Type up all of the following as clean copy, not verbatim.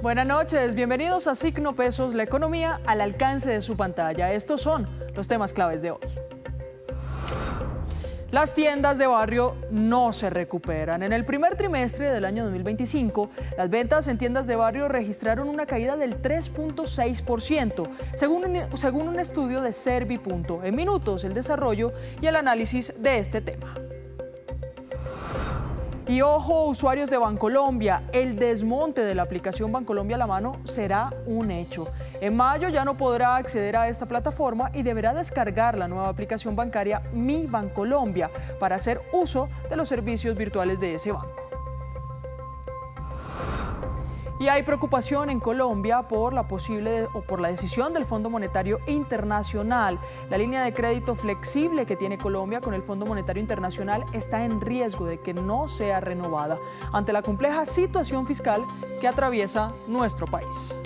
Buenas noches, bienvenidos a Signo Pesos, la economía al alcance de su pantalla. Estos son los temas claves de hoy. Las tiendas de barrio no se recuperan. En el primer trimestre del año 2025, las ventas en tiendas de barrio registraron una caída del 3.6%, según un estudio de Servi.. En minutos, el desarrollo y el análisis de este tema. Y ojo, usuarios de Bancolombia, el desmonte de la aplicación Bancolombia a la mano será un hecho. En mayo ya no podrá acceder a esta plataforma y deberá descargar la nueva aplicación bancaria Mi Bancolombia para hacer uso de los servicios virtuales de ese banco. Y hay preocupación en Colombia por la decisión del Fondo Monetario Internacional. La línea de crédito flexible que tiene Colombia con el Fondo Monetario Internacional está en riesgo de que no sea renovada ante la compleja situación fiscal que atraviesa nuestro país.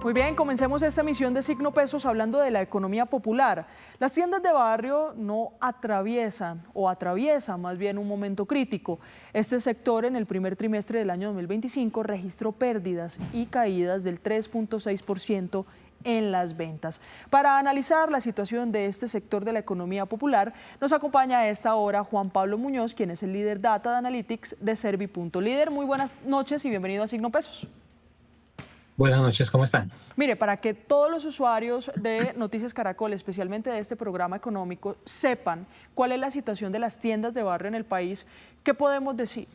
Muy bien, comencemos esta emisión de Signo Pesos hablando de la economía popular. Las tiendas de barrio no atraviesan más bien un momento crítico. Este sector en el primer trimestre del año 2025 registró pérdidas y caídas del 3.6% en las ventas. Para analizar la situación de este sector de la economía popular, nos acompaña a esta hora Juan Pablo Muñoz, quien es el líder Data Analytics de Servi. Líder, muy buenas noches y bienvenido a Signo Pesos. Buenas noches, ¿cómo están? Mire, para que todos los usuarios de Noticias Caracol, especialmente de este programa económico, sepan cuál es la situación de las tiendas de barrio en el país, ¿qué podemos decir?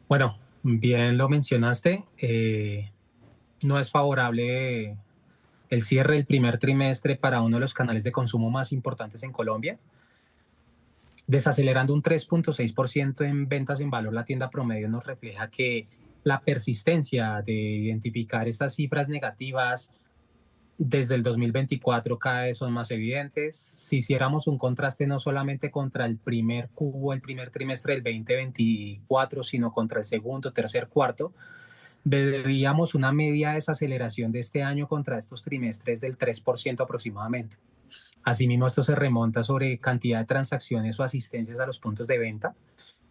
Bueno, bien lo mencionaste, no es favorable el cierre del primer trimestre para uno de los canales de consumo más importantes en Colombia, desacelerando un 3.6% en ventas en valor. La tienda promedio nos refleja que la persistencia de identificar estas cifras negativas desde el 2024 cada vez son más evidentes. Si hiciéramos un contraste no solamente contra el primer trimestre del 2024, sino contra el segundo, tercer, cuarto, veríamos una media desaceleración de este año contra estos trimestres del 3% aproximadamente. Asimismo, esto se remonta sobre cantidad de transacciones o asistencias a los puntos de venta.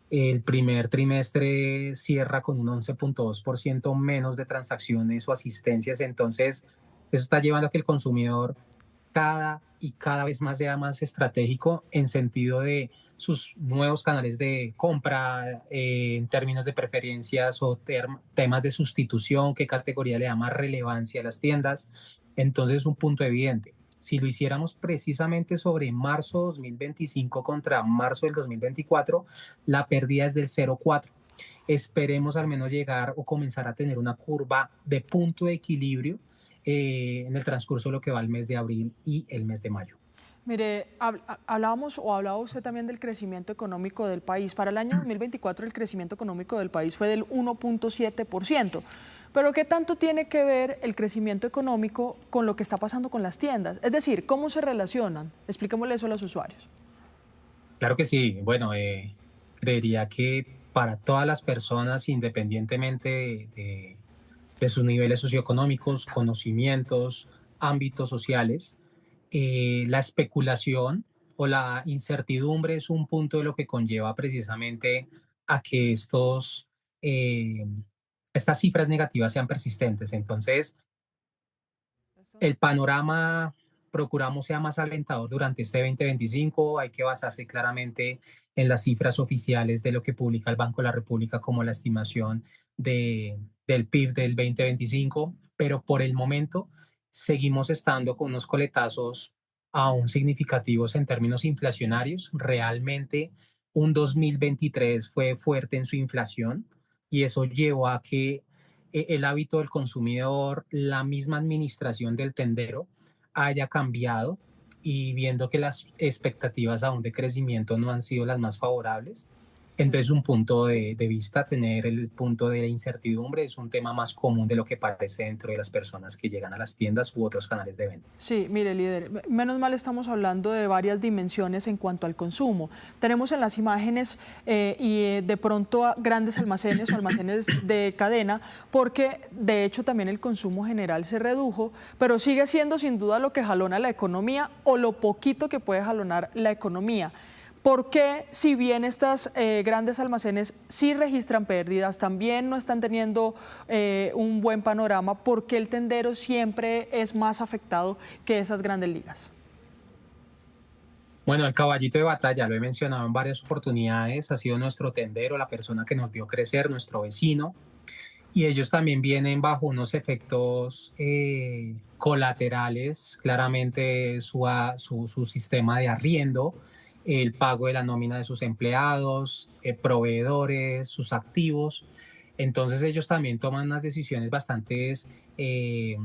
El primer trimestre cierra con un 11.2% menos de transacciones o asistencias, entonces eso está llevando a que el consumidor cada vez más sea más estratégico en sentido de sus nuevos canales de compra, en términos de preferencias o temas de sustitución, qué categoría le da más relevancia a las tiendas. Entonces es un punto evidente. Si lo hiciéramos precisamente sobre marzo 2025 contra marzo del 2024, la pérdida es del 0.4. Esperemos al menos llegar o comenzar a tener una curva de punto de equilibrio en el transcurso de lo que va el mes de abril y el mes de mayo. Mire, hablaba usted también del crecimiento económico del país. Para el año 2024 el crecimiento económico del país fue del 1.7%. Pero ¿qué tanto tiene que ver el crecimiento económico con lo que está pasando con las tiendas? Es decir, ¿cómo se relacionan? Expliquémosle eso a los usuarios. Claro que sí. Bueno, creería que para todas las personas, independientemente de sus niveles socioeconómicos, conocimientos, ámbitos sociales, la especulación o la incertidumbre es un punto de lo que conlleva precisamente a que estas cifras negativas sean persistentes. Entonces, el panorama procuramos sea más alentador durante este 2025. Hay que basarse claramente en las cifras oficiales de lo que publica el Banco de la República como la estimación del PIB del 2025, pero por el momento seguimos estando con unos coletazos aún significativos en términos inflacionarios. Realmente un 2023 fue fuerte en su inflación y eso llevó a que el hábito del consumidor, la misma administración del tendero haya cambiado, y viendo que las expectativas aún de crecimiento no han sido las más favorables. Entonces, un punto de vista, tener el punto de la incertidumbre es un tema más común de lo que parece dentro de las personas que llegan a las tiendas u otros canales de venta. Sí, mire, líder, menos mal estamos hablando de varias dimensiones en cuanto al consumo. Tenemos en las imágenes de pronto grandes almacenes o almacenes de cadena, porque de hecho también el consumo general se redujo, pero sigue siendo sin duda lo que jalona la economía o lo poquito que puede jalonar la economía. ¿Por qué, si bien estas grandes almacenes sí registran pérdidas, también no están teniendo un buen panorama, por qué el tendero siempre es más afectado que esas grandes ligas? Bueno, el caballito de batalla, lo he mencionado en varias oportunidades, ha sido nuestro tendero, la persona que nos vio crecer, nuestro vecino, y ellos también vienen bajo unos efectos colaterales, claramente su sistema de arriendo, el pago de la nómina de sus empleados, proveedores, sus activos. Entonces ellos también toman unas decisiones bastante eh,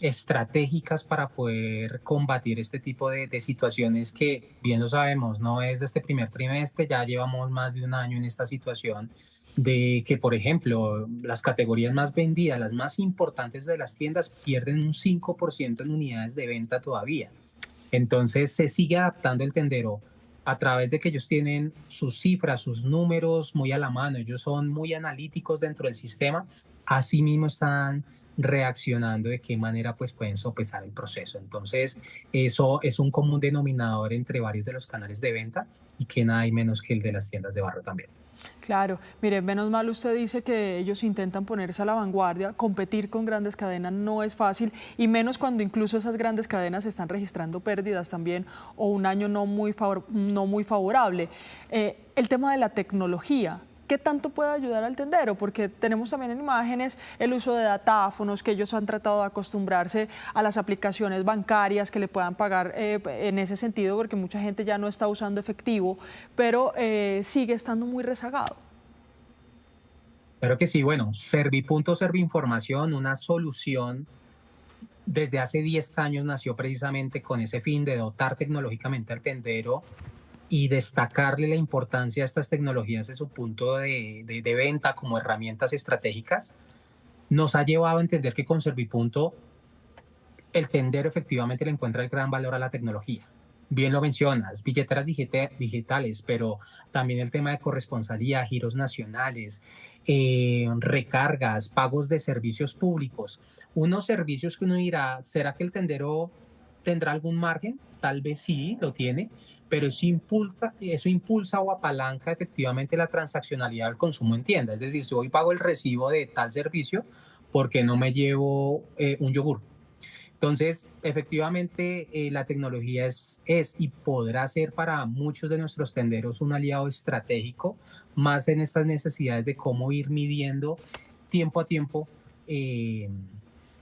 estratégicas para poder combatir este tipo de situaciones que, bien lo sabemos, no es de este primer trimestre, ya llevamos más de un año en esta situación de que, por ejemplo, las categorías más vendidas, las más importantes de las tiendas, pierden un 5% en unidades de venta todavía. Entonces se sigue adaptando el tendero a través de que ellos tienen sus cifras, sus números muy a la mano, ellos son muy analíticos dentro del sistema, asimismo están reaccionando de qué manera pues pueden sopesar el proceso. Entonces, eso es un común denominador entre varios de los canales de venta y que nada hay menos que el de las tiendas de barrio también. Claro, mire, menos mal usted dice que ellos intentan ponerse a la vanguardia, competir con grandes cadenas no es fácil y menos cuando incluso esas grandes cadenas están registrando pérdidas también o un año no muy favorable. El tema de la tecnología. ¿Qué tanto puede ayudar al tendero? Porque tenemos también en imágenes el uso de datáfonos, que ellos han tratado de acostumbrarse a las aplicaciones bancarias que le puedan pagar en ese sentido, porque mucha gente ya no está usando efectivo, pero sigue estando muy rezagado. Claro que sí, bueno, Servipunto Serviinformación, una solución desde hace 10 años nació precisamente con ese fin de dotar tecnológicamente al tendero y destacarle la importancia de estas tecnologías en su punto de venta como herramientas estratégicas, nos ha llevado a entender que con Servipunto el tendero efectivamente le encuentra el gran valor a la tecnología. Bien lo mencionas, billeteras digitales, pero también el tema de corresponsalía, giros nacionales, recargas, pagos de servicios públicos. Unos servicios que uno dirá, ¿será que el tendero tendrá algún margen? Tal vez sí, lo tiene, pero eso impulsa o apalanca efectivamente la transaccionalidad del consumo en tienda. Es decir, si hoy pago el recibo de tal servicio, ¿por qué no me llevo un yogur? Entonces, efectivamente, la tecnología es y podrá ser para muchos de nuestros tenderos un aliado estratégico, más en estas necesidades de cómo ir midiendo tiempo a tiempo eh,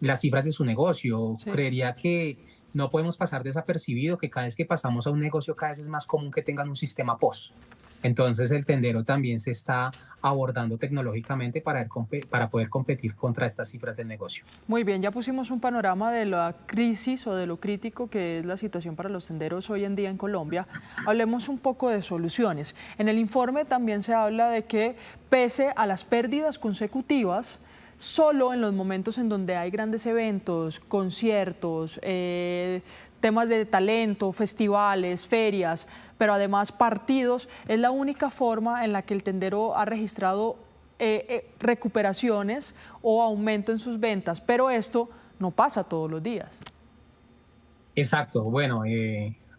las cifras de su negocio. Sí. Creería que no podemos pasar desapercibido que cada vez que pasamos a un negocio, cada vez es más común que tengan un sistema POS. Entonces el tendero también se está abordando tecnológicamente para poder competir contra estas cifras del negocio. Muy bien, ya pusimos un panorama de la crisis o de lo crítico que es la situación para los tenderos hoy en día en Colombia. Hablemos un poco de soluciones. En el informe también se habla de que pese a las pérdidas consecutivas, solo en los momentos en donde hay grandes eventos, conciertos, temas de talento, festivales, ferias, pero además partidos, es la única forma en la que el tendero ha registrado recuperaciones o aumento en sus ventas, pero esto no pasa todos los días. Exacto, bueno,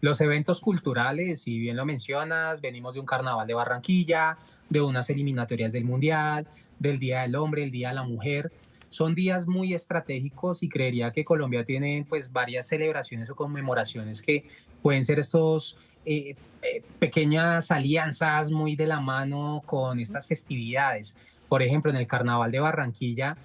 los eventos culturales, si bien lo mencionas, venimos de un carnaval de Barranquilla, de unas eliminatorias del Mundial, del Día del Hombre, el Día de la Mujer. Son días muy estratégicos y creería que Colombia tiene pues varias celebraciones o conmemoraciones que pueden ser estos pequeñas alianzas muy de la mano con estas festividades. Por ejemplo, en el Carnaval de Barranquilla,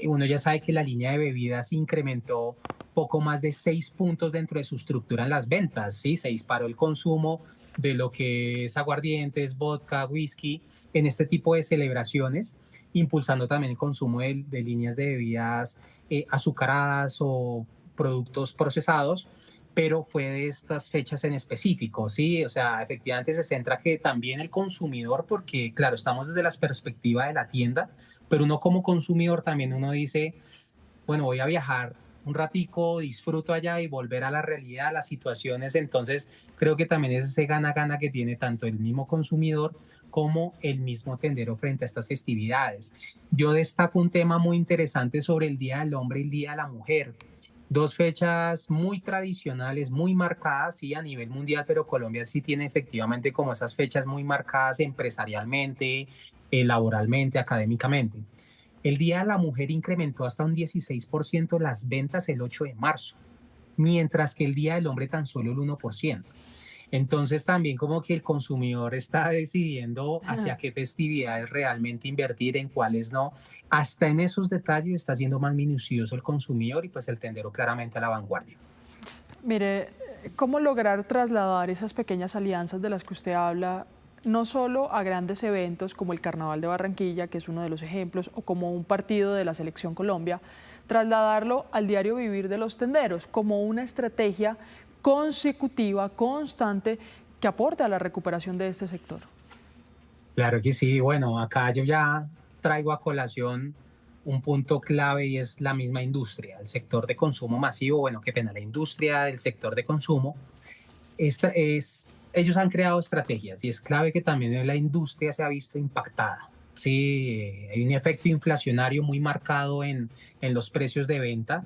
uno ya sabe que la línea de bebidas incrementó poco más de 6 puntos dentro de su estructura en las ventas, ¿sí? Se disparó el consumo de lo que es aguardientes, vodka, whisky, en este tipo de celebraciones, impulsando también el consumo de líneas de bebidas azucaradas o productos procesados, pero fue de estas fechas en específico, ¿sí? O sea, efectivamente se centra que también el consumidor, porque claro, estamos desde la perspectiva de la tienda, pero uno como consumidor también uno dice, bueno, voy a viajar un ratico, disfruto allá y volver a la realidad, a las situaciones. Entonces, creo que también es ese gana-gana que tiene tanto el mismo consumidor como el mismo tendero frente a estas festividades. Yo destaco un tema muy interesante sobre el Día del Hombre y el Día de la Mujer. Dos fechas muy tradicionales, muy marcadas, sí, a nivel mundial, pero Colombia sí tiene efectivamente como esas fechas muy marcadas empresarialmente, laboralmente, académicamente. El Día de la Mujer incrementó hasta un 16% las ventas el 8 de marzo, mientras que el Día del Hombre tan solo el 1%. Entonces también como que el consumidor está decidiendo hacia qué festividades realmente invertir, en cuáles no. Hasta en esos detalles está siendo más minucioso el consumidor y pues el tendero claramente a la vanguardia. Mire, ¿cómo lograr trasladar esas pequeñas alianzas de las que usted habla, no solo a grandes eventos como el Carnaval de Barranquilla, que es uno de los ejemplos, o como un partido de la Selección Colombia, trasladarlo al diario vivir de los tenderos como una estrategia consecutiva, constante, que aporte a la recuperación de este sector? Claro que sí, bueno, acá yo ya traigo a colación un punto clave y es la misma industria, el sector de consumo masivo, bueno, qué pena, la industria del sector de consumo. Ellos han creado estrategias y es clave que también la industria se ha visto impactada. Sí, hay un efecto inflacionario muy marcado en los precios de venta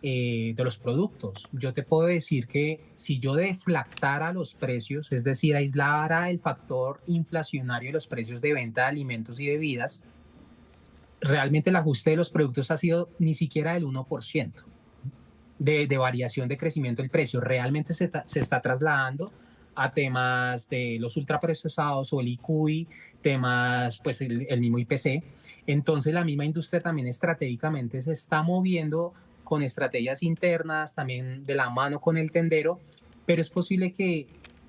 de los productos. Yo te puedo decir que si yo deflactara los precios, es decir, aislara el factor inflacionario de los precios de venta de alimentos y bebidas, realmente el ajuste de los productos ha sido ni siquiera del 1% de variación de crecimiento del precio. Realmente se está trasladando a temas de los ultraprocesados o el IQI, temas, pues el mismo IPC. Entonces la misma industria también estratégicamente se está moviendo con estrategias internas, también de la mano con el tendero, pero es posible que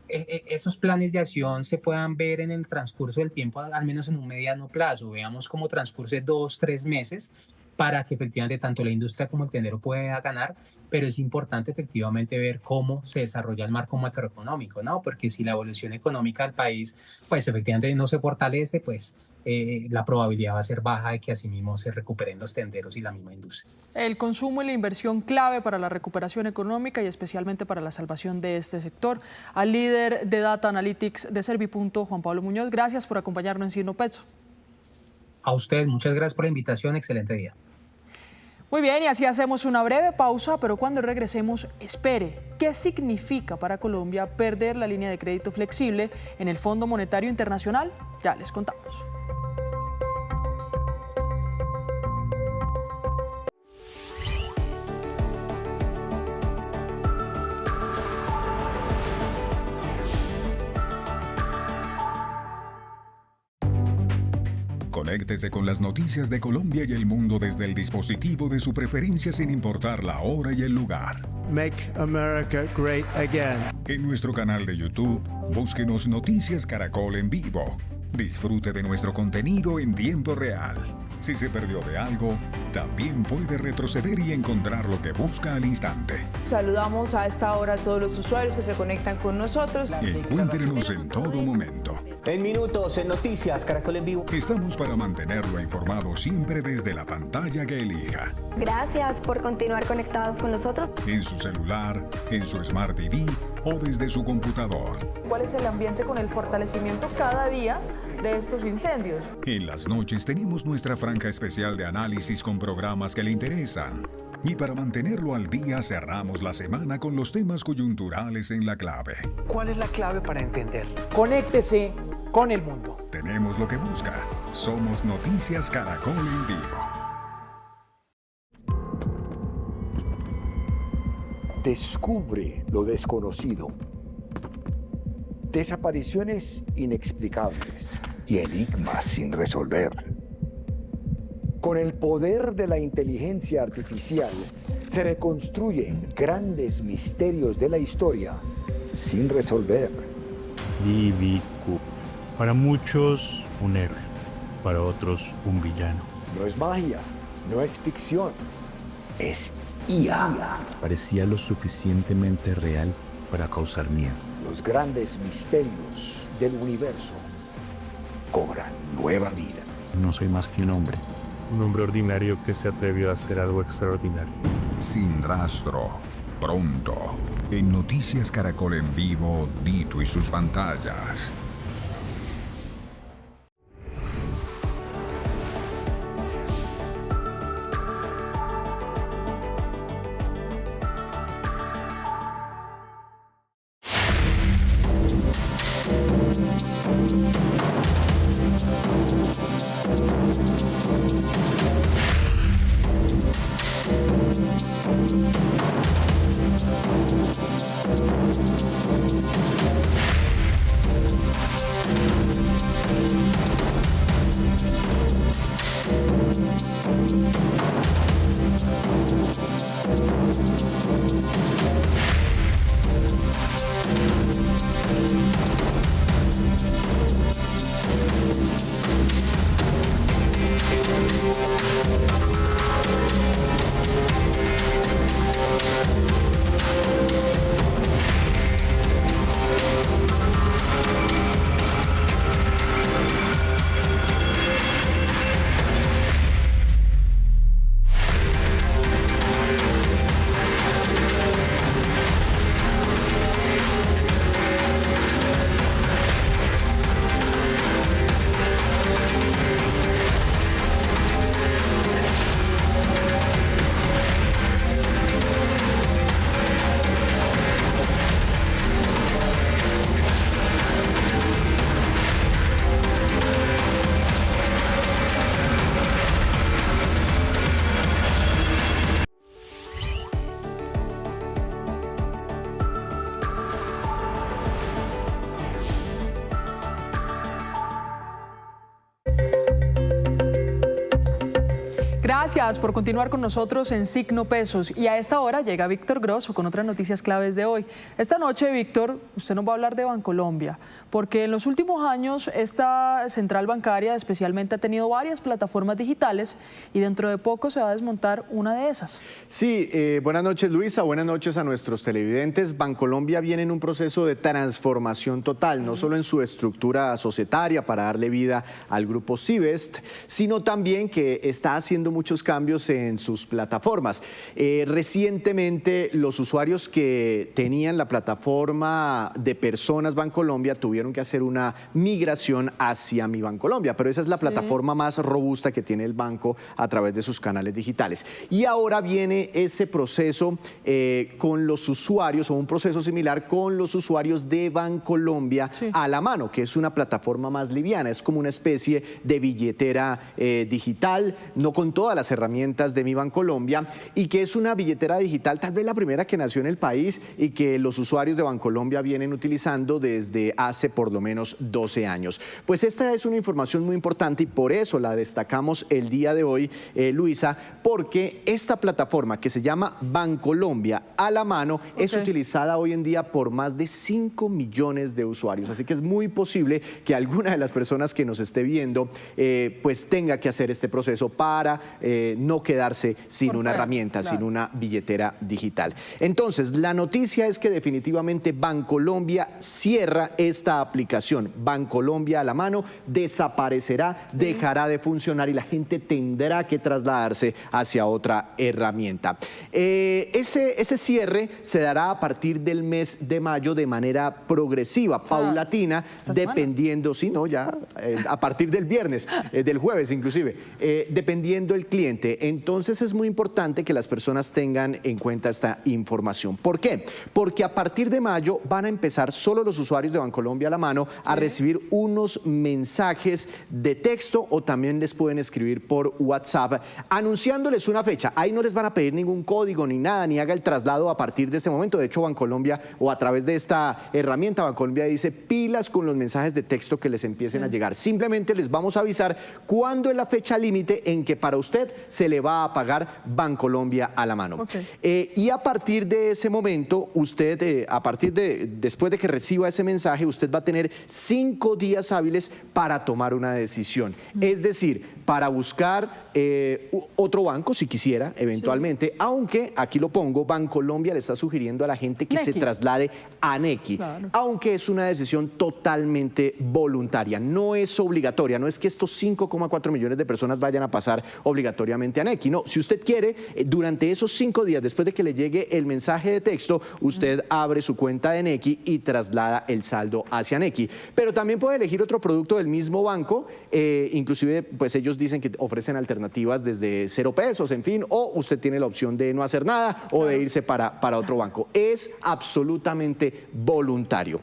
esos planes de acción se puedan ver en el transcurso del tiempo, al menos en un mediano plazo. Veamos cómo transcurre 2, 3 meses para que efectivamente tanto la industria como el tendero pueda ganar, pero es importante efectivamente ver cómo se desarrolla el marco macroeconómico, ¿no? Porque si la evolución económica del país, pues efectivamente no se fortalece, pues la probabilidad va a ser baja de que asimismo se recuperen los tenderos y la misma industria. El consumo y la inversión clave para la recuperación económica y especialmente para la salvación de este sector. Al líder de Data Analytics de Servipunto, Juan Pablo Muñoz, gracias por acompañarnos en Signo Peso. A usted, muchas gracias por la invitación, excelente día. Muy bien, y así hacemos una breve pausa, pero cuando regresemos, espere, ¿qué significa para Colombia perder la línea de crédito flexible en el Fondo Monetario Internacional? Ya les contamos. Conéctese con las noticias de Colombia y el mundo desde el dispositivo de su preferencia sin importar la hora y el lugar. Make America Great Again. En nuestro canal de YouTube, búsquenos Noticias Caracol en vivo. Disfrute de nuestro contenido en tiempo real. Si se perdió de algo, también puede retroceder y encontrar lo que busca al instante. Saludamos a esta hora a todos los usuarios que se conectan con nosotros. Encuéntrenos en todo momento. En minutos, en Noticias Caracol en Vivo. Estamos para mantenerlo informado siempre desde la pantalla que elija. Gracias por continuar conectados con nosotros. En su celular, en su Smart TV o desde su computador. ¿Cuál es el ambiente con el fortalecimiento cada día de estos incendios? En las noches tenemos nuestra franja especial de análisis con programas que le interesan. Y para mantenerlo al día cerramos la semana con los temas coyunturales en La Clave. ¿Cuál es la clave para entender? Conéctese con el mundo. Tenemos lo que busca. Somos Noticias Caracol en Vivo. Descubre lo desconocido. Desapariciones inexplicables y enigmas sin resolver. Con el poder de la inteligencia artificial se reconstruyen grandes misterios de la historia sin resolver. D.B. Cooper. Para muchos, un héroe. Para otros, un villano. No es magia, no es ficción, es IA. Parecía lo suficientemente real para causar miedo. Los grandes misterios del universo cobran nueva vida. No soy más que un hombre. Un hombre ordinario que se atrevió a hacer algo extraordinario. Sin rastro. Pronto. En Noticias Caracol en Vivo, Dito y sus pantallas. Gracias por continuar con nosotros en Signo Pesos. Y a esta hora llega Víctor Grosso con otras noticias claves de hoy. Esta noche, Víctor, usted nos va a hablar de Bancolombia, porque en los últimos años esta central bancaria especialmente ha tenido varias plataformas digitales y dentro de poco se va a desmontar una de esas. Sí, buenas noches, Luisa, buenas noches a nuestros televidentes. Bancolombia viene en un proceso de transformación total, no solo en su estructura societaria para darle vida al grupo Civest, sino también que está haciendo muchos cambios en sus plataformas. Recientemente los usuarios que tenían la plataforma de Personas Bancolombia tuvieron que hacer una migración hacia Mi Bancolombia, pero esa es la plataforma más robusta que tiene el banco a través de sus canales digitales. Y ahora viene ese proceso con los usuarios, o un proceso similar con los usuarios de Bancolombia a la mano, que es una plataforma más liviana, es como una especie de billetera digital, no con todas las herramientas de Mi Bancolombia, y que es una billetera digital, tal vez la primera que nació en el país y que los usuarios de Bancolombia vienen utilizando desde hace por lo menos 12 años. Pues esta es una información muy importante y por eso la destacamos el día de hoy, Luisa, porque esta plataforma que se llama Bancolombia a la mano es utilizada hoy en día por más de 5 millones de usuarios, así que es muy posible que alguna de las personas que nos esté viendo pues tenga que hacer este proceso para no quedarse sin una herramienta, sin una billetera digital. Entonces, la noticia es que definitivamente Bancolombia cierra esta aplicación. Bancolombia a la mano desaparecerá, dejará de funcionar y la gente tendrá que trasladarse hacia otra herramienta. Ese cierre se dará a partir del mes de mayo de manera progresiva, paulatina, dependiendo, a partir del viernes, del jueves inclusive, dependiendo el cliente. Entonces es muy importante que las personas tengan en cuenta esta información. ¿Por qué? Porque a partir de mayo van a empezar solo los usuarios de Bancolombia a la mano a recibir unos mensajes de texto o también les pueden escribir por WhatsApp anunciándoles una fecha. Ahí no les van a pedir ningún código ni nada, ni haga el traslado a partir de ese momento. De hecho, Bancolombia o a través de esta herramienta, Bancolombia dice pilas con los mensajes de texto que les empiecen a llegar. Simplemente les vamos a avisar cuándo es la fecha límite en que para usted se le va a pagar Bancolombia a la mano. Y a partir de ese momento, usted, después de que reciba ese mensaje, usted va a tener 5 días hábiles para tomar una decisión. Es decir, para buscar otro banco, si quisiera, eventualmente, aunque, aquí lo pongo, Bancolombia le está sugiriendo a la gente que se traslade a Nequi, aunque es una decisión totalmente voluntaria, no es obligatoria, no es que estos 5,4 millones de personas vayan a pasar obligatoriamente a Nequi, no, si usted quiere, durante esos 5 días, después de que le llegue el mensaje de texto, usted abre su cuenta de Nequi y traslada el saldo hacia Nequi, pero también puede elegir otro producto del mismo banco, inclusive, pues ellos dicen que ofrecen alternativas desde 0 pesos, en fin, o usted tiene la opción de no hacer nada o de irse para otro banco. Es absolutamente voluntario.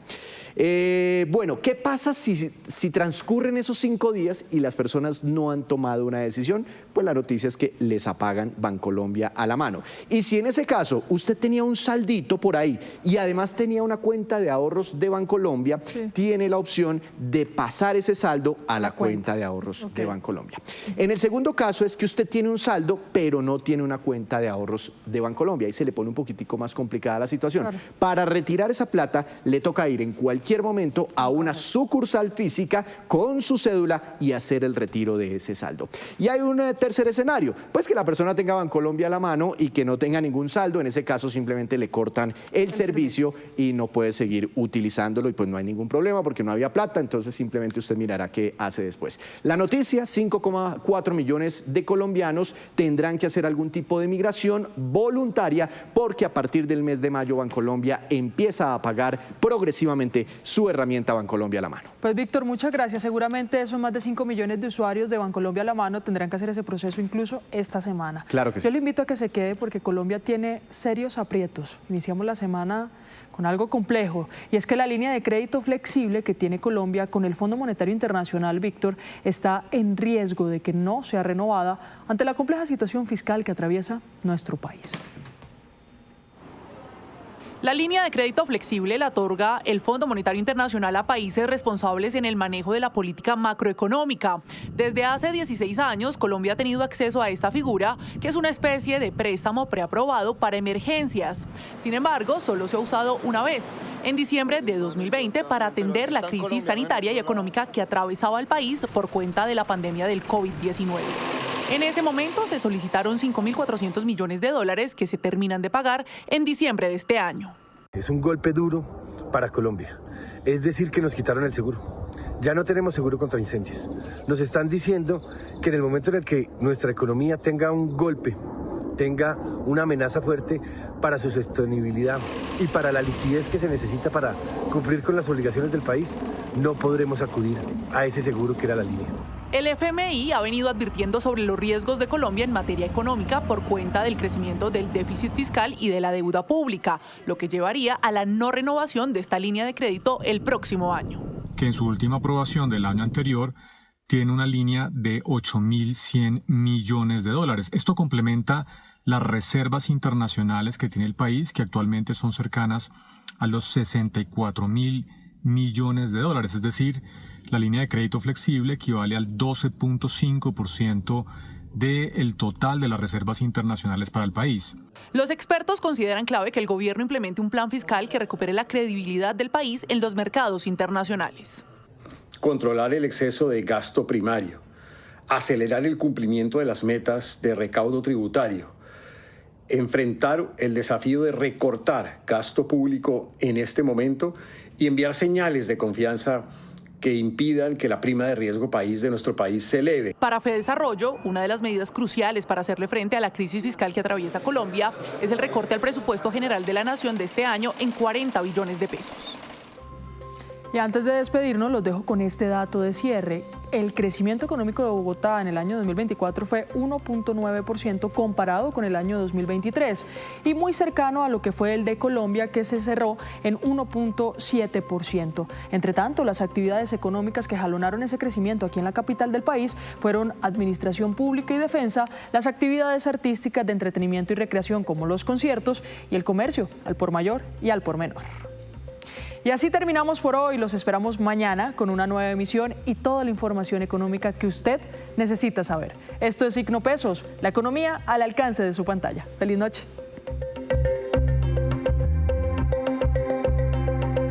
Bueno, ¿qué pasa si transcurren esos 5 días y las personas no han tomado una decisión? Pues la noticia es que les apagan Bancolombia a la mano. Y si en ese caso usted tenía un saldito por ahí y además tenía una cuenta de ahorros de Bancolombia, tiene la opción de pasar ese saldo a la cuenta de ahorros de Bancolombia. En el segundo caso es que usted tiene un saldo, pero no tiene una cuenta de ahorros de Bancolombia. Ahí se le pone un poquitico más complicada la situación. Para retirar esa plata, le toca ir en cualquier momento a una sucursal física con su cédula y hacer el retiro de ese saldo. Y hay un tercer escenario, pues que la persona tenga Bancolombia a la mano y que no tenga ningún saldo. En ese caso simplemente le cortan el servicio y no puede seguir utilizándolo y pues no hay ningún problema porque no había plata, entonces simplemente usted mirará qué hace después. La noticia, 5,4 millones de colombianos tendrán que hacer algún tipo de migración voluntaria porque a partir del mes de mayo Bancolombia empieza a pagar progresivamente su herramienta Bancolombia a la mano. Pues Víctor, muchas gracias. Seguramente esos más de 5 millones de usuarios de Bancolombia a la mano tendrán que hacer ese proceso incluso esta semana. Claro que sí. Yo le invito a que se quede porque Colombia tiene serios aprietos. Iniciamos la semana con algo complejo y es que la línea de crédito flexible que tiene Colombia con el Fondo Monetario Internacional, Víctor, está en riesgo de que no sea renovada ante la compleja situación fiscal que atraviesa nuestro país. La línea de crédito flexible la otorga el Fondo Monetario Internacional a países responsables en el manejo de la política macroeconómica. Desde hace 16 años, Colombia ha tenido acceso a esta figura, que es una especie de préstamo preaprobado para emergencias. Sin embargo, solo se ha usado una vez, en diciembre de 2020, para atender la crisis sanitaria y económica que atravesaba el país por cuenta de la pandemia del COVID-19. En ese momento se solicitaron 5.400 millones de dólares que se terminan de pagar en diciembre de este año. Es un golpe duro para Colombia. Es decir, que nos quitaron el seguro. Ya no tenemos seguro contra incendios. Nos están diciendo que en el momento en el que nuestra economía tenga un golpe, tenga una amenaza fuerte para su sostenibilidad y para la liquidez que se necesita para cumplir con las obligaciones del país, no podremos acudir a ese seguro que era la línea. El FMI ha venido advirtiendo sobre los riesgos de Colombia en materia económica por cuenta del crecimiento del déficit fiscal y de la deuda pública, lo que llevaría a la no renovación de esta línea de crédito el próximo año. Que en su última aprobación del año anterior tiene una línea de 8.100 millones de dólares. Esto complementa las reservas internacionales que tiene el país, que actualmente son cercanas a los 64.000 millones de dólares, es decir, la línea de crédito flexible equivale al 12.5% del total de las reservas internacionales para el país. Los expertos consideran clave que el gobierno implemente un plan fiscal que recupere la credibilidad del país en los mercados internacionales. Controlar el exceso de gasto primario, acelerar el cumplimiento de las metas de recaudo tributario, enfrentar el desafío de recortar gasto público en este momento y enviar señales de confianza que impidan que la prima de riesgo país de nuestro país se eleve. Para Fedesarrollo, una de las medidas cruciales para hacerle frente a la crisis fiscal que atraviesa Colombia es el recorte al presupuesto general de la nación de este año en 40 billones de pesos. Y antes de despedirnos, los dejo con este dato de cierre. El crecimiento económico de Bogotá en el año 2024 fue 1.9% comparado con el año 2023 y muy cercano a lo que fue el de Colombia, que se cerró en 1.7%. Entre tanto, las actividades económicas que jalonaron ese crecimiento aquí en la capital del país fueron administración pública y defensa, las actividades artísticas de entretenimiento y recreación como los conciertos y el comercio al por mayor y al por menor. Y así terminamos por hoy. Los esperamos mañana con una nueva emisión y toda la información económica que usted necesita saber. Esto es Signo Pesos, la economía al alcance de su pantalla. Feliz noche.